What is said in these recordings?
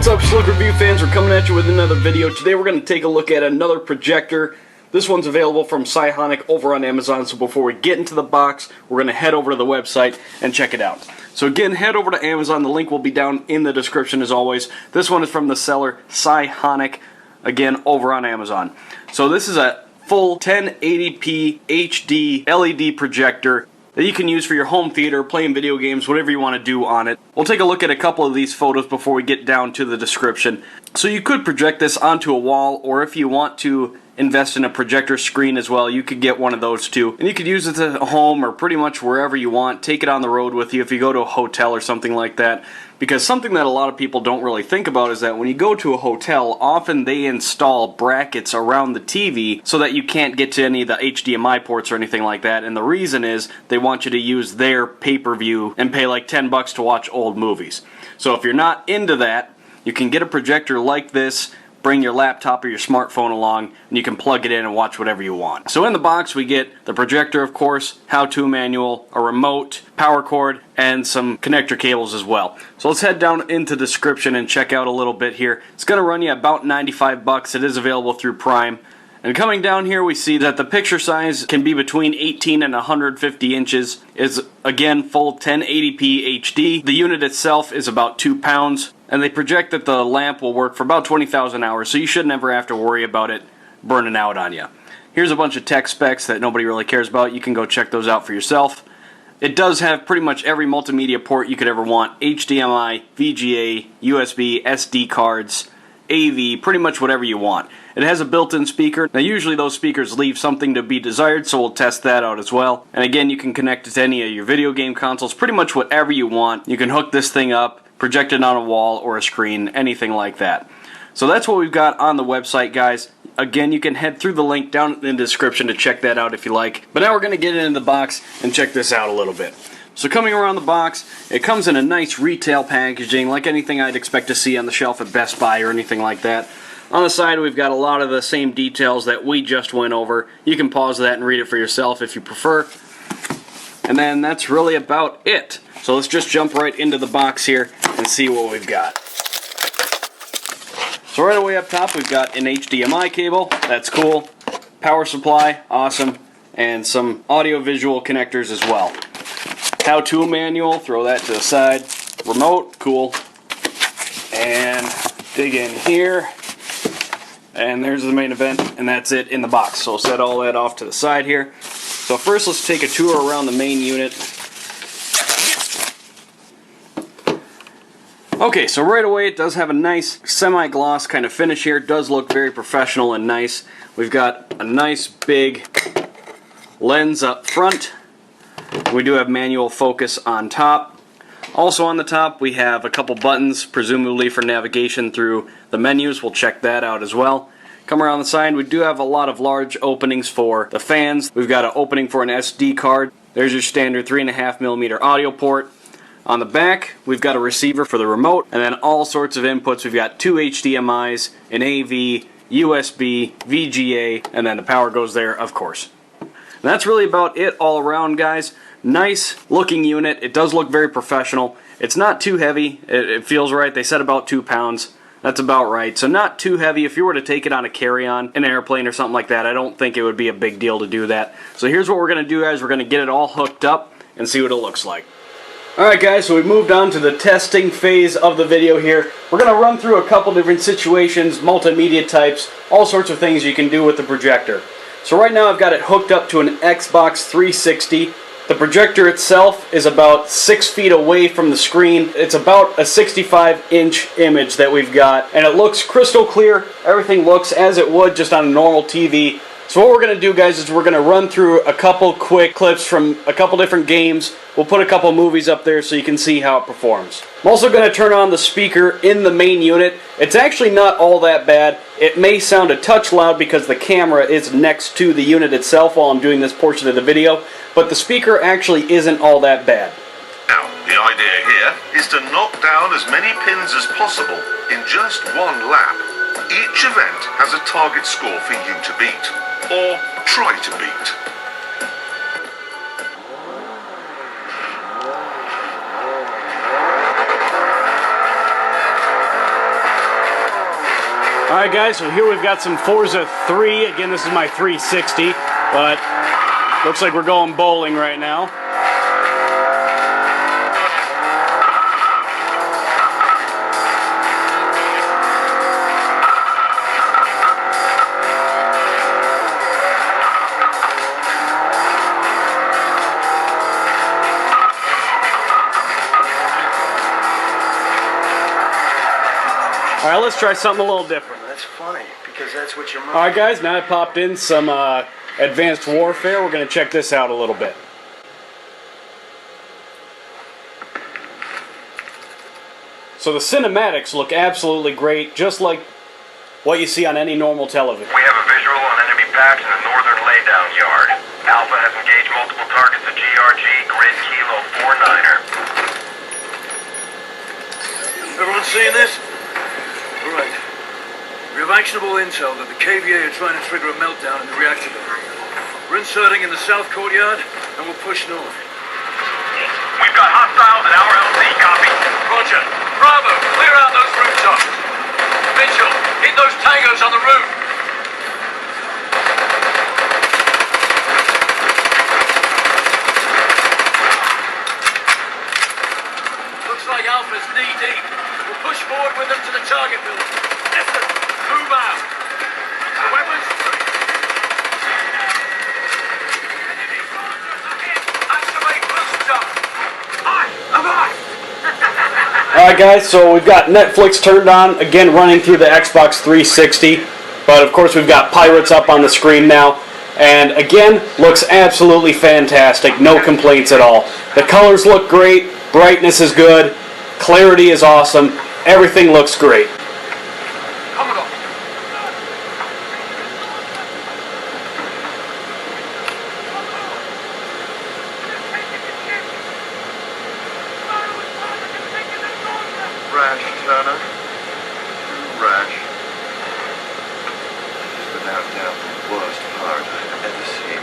What's up, Slick Review fans? We're coming at you with another video. Today we're going to take a look at another projector. This one's available from Syhonic over on Amazon, so before we get into the box, we're going to head over to the website and check it out. So again, head over to Amazon. The link will be down in the description as always. This one is from the seller Syhonic, again, over on Amazon. So this is a full 1080p HD LED projector that you can use for your home theater, playing video games, whatever you want to do on it. We'll take a look at a couple of these photos before we get down to the description. So you could project this onto a wall, or if you want to invest in a projector screen as well, you could get one of those too. And you could use it at home or pretty much wherever you want. Take it on the road with you if you go to a hotel or something like that. Because something that a lot of people don't really think about is that when you go to a hotel, often they install brackets around the TV so that you can't get to any of the HDMI ports or anything like that. And the reason is they want you to use their pay-per-view and pay like $10 to watch old movies. So if you're not into that, you can get a projector like this, bring your laptop or your smartphone along, and you can plug it in and watch whatever you want. So in the box we get the projector, of course, how-to manual, a remote, power cord, and some connector cables as well. So let's head down into the description and check out a little bit here. It's going to run you about 95 bucks. It is available through Prime. And coming down here we see that the picture size can be between 18 and 150 inches. It's again full 1080p HD. The unit itself is about 2 pounds. And they project that the lamp will work for about 20,000 hours, so you should never have to worry about it burning out on you. Here's a bunch of tech specs that nobody really cares about. You can go check those out for yourself. It does have pretty much every multimedia port you could ever want. HDMI, VGA, USB, SD cards, AV, pretty much whatever you want. It has a built-in speaker. Now usually those speakers leave something to be desired, so we'll test that out as well. And again, you can connect it to any of your video game consoles, pretty much whatever you want. You can hook this thing up, project it on a wall or a screen, anything like that. So that's what we've got on the website, guys. Again, you can head through the link down in the description to check that out if you like. But now we're going to get into the box and check this out a little bit. So coming around the box, it comes in a nice retail packaging, like anything I'd expect to see on the shelf at Best Buy or anything like that. On the side, we've got a lot of the same details that we just went over. You can pause that and read it for yourself if you prefer. And then that's really about it. So let's just jump right into the box here and see what we've got. So right away up top we've got an HDMI cable, that's cool. Power supply, awesome. And some audio-visual connectors as well. How-to manual, throw that to the side. Remote, cool. And dig in here. And there's the main event, and that's it in the box. So set all that off to the side here. So first let's take a tour around the main unit. Okay, so right away it does have a nice semi-gloss kind of finish here. It does look very professional and nice. We've got a nice big lens up front. We do have manual focus on top. Also on the top we have a couple buttons, presumably for navigation through the menus. We'll check that out as well. Come around the side, we do have a lot of large openings for the fans. We've got an opening for an SD card. There's your standard 3.5mm audio port. On the back, we've got a receiver for the remote, and then all sorts of inputs. We've got 2 HDMIs, an AV, USB, VGA, and then the power goes there, of course. And that's really about it all around, guys. Nice looking unit. It does look very professional. It's not too heavy. It feels right. They said about 2 pounds. That's about right. So not too heavy. If you were to take it on a carry-on, an airplane or something like that, I don't think it would be a big deal to do that. So here's what we're going to do, guys. We're going to get it all hooked up and see what it looks like. Alright guys, so we've moved on to the testing phase of the video here. We're going to run through a couple different situations, multimedia types, all sorts of things you can do with the projector. So right now I've got it hooked up to an Xbox 360. The projector itself is about 6 feet away from the screen. It's about a 65-inch image that we've got, and it looks crystal clear. Everything looks as it would just on a normal TV. So what we're going to do, guys, is we're going to run through a couple quick clips from a couple different games. We'll put a couple movies up there so you can see how it performs. I'm also going to turn on the speaker in the main unit. It's actually not all that bad. It may sound a touch loud because the camera is next to the unit itself while I'm doing this portion of the video, but the speaker actually isn't all that bad. Now, the idea here is to knock down as many pins as possible in just one lap. Each event has a target score for you to beat, or try to beat. Alright guys, so here we've got some Forza 3. Again, this is my 360, but looks like we're going bowling right now. Alright, let's try something a little different. That's funny, because that's what your mom... Alright guys, now I popped in some Advanced Warfare. We're going to check this out a little bit. So the cinematics look absolutely great, just like what you see on any normal television. We have a visual on enemy packs in the northern laydown yard. Alpha has engaged multiple targets at GRG, grid Kilo 49er. Everyone seeing this? Alright. We have actionable intel that the KVA are trying to trigger a meltdown in the reactor building. We're inserting in the south courtyard, and we'll push north. We've got hostiles at our LZ, copy. Roger. Bravo, clear out those rooftops. Mitchell, hit those tangos on the roof. Looks like Alpha's knee-deep. We'll push forward with them to the target building. Listen, move out. The weapons free. Activate boost up. Aye, aye. Alright guys, so we've got Netflix turned on, again running through the Xbox 360, but of course we've got Pirates up on the screen now, and again, looks absolutely fantastic, no complaints at all. The colors look great, brightness is good, clarity is awesome, everything looks great. Commodore. Rash, Turner. Rash. Without doubt, the worst pirate I've ever seen.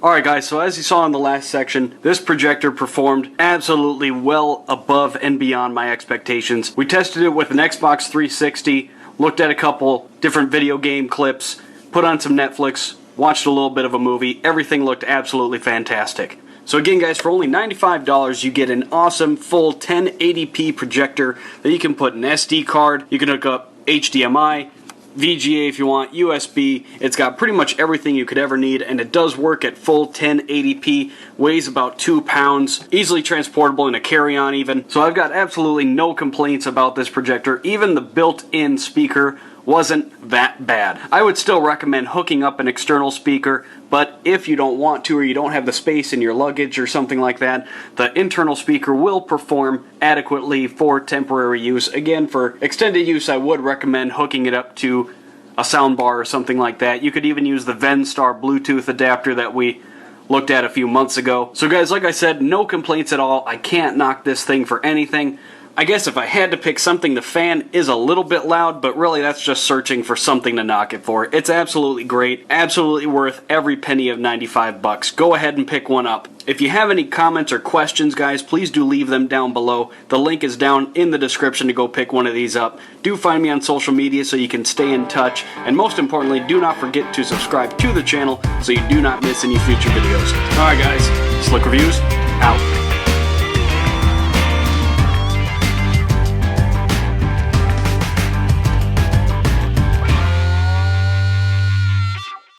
Alright guys, so as you saw in the last section, this projector performed absolutely well above and beyond my expectations. We tested it with an Xbox 360, looked at a couple different video game clips, put on some Netflix, watched a little bit of a movie. Everything looked absolutely fantastic. So again guys, for only $95 you get an awesome full 1080p projector that you can put an SD card, you can hook up HDMI, VGA if you want, USB. It's got pretty much everything you could ever need, and it does work at full 1080p, weighs about 2 pounds, easily transportable in a carry-on even. So I've got absolutely no complaints about this projector. Even the built-in speaker wasn't that bad. I would still recommend hooking up an external speaker, but if you don't want to or you don't have the space in your luggage or something like that, the internal speaker will perform adequately for temporary use. Again, for extended use, I would recommend hooking it up to a soundbar or something like that. You could even use the Venstar Bluetooth adapter that we looked at a few months ago. So guys, like I said, no complaints at all. I can't knock this thing for anything. I guess if I had to pick something, the fan is a little bit loud, but really that's just searching for something to knock it for. It's absolutely great, absolutely worth every penny of 95 bucks. Go ahead and pick one up. If you have any comments or questions, guys, please do leave them down below. The link is down in the description to go pick one of these up. Do find me on social media so you can stay in touch, and most importantly, do not forget to subscribe to the channel so you do not miss any future videos. Alright guys, Slick Reviews, out.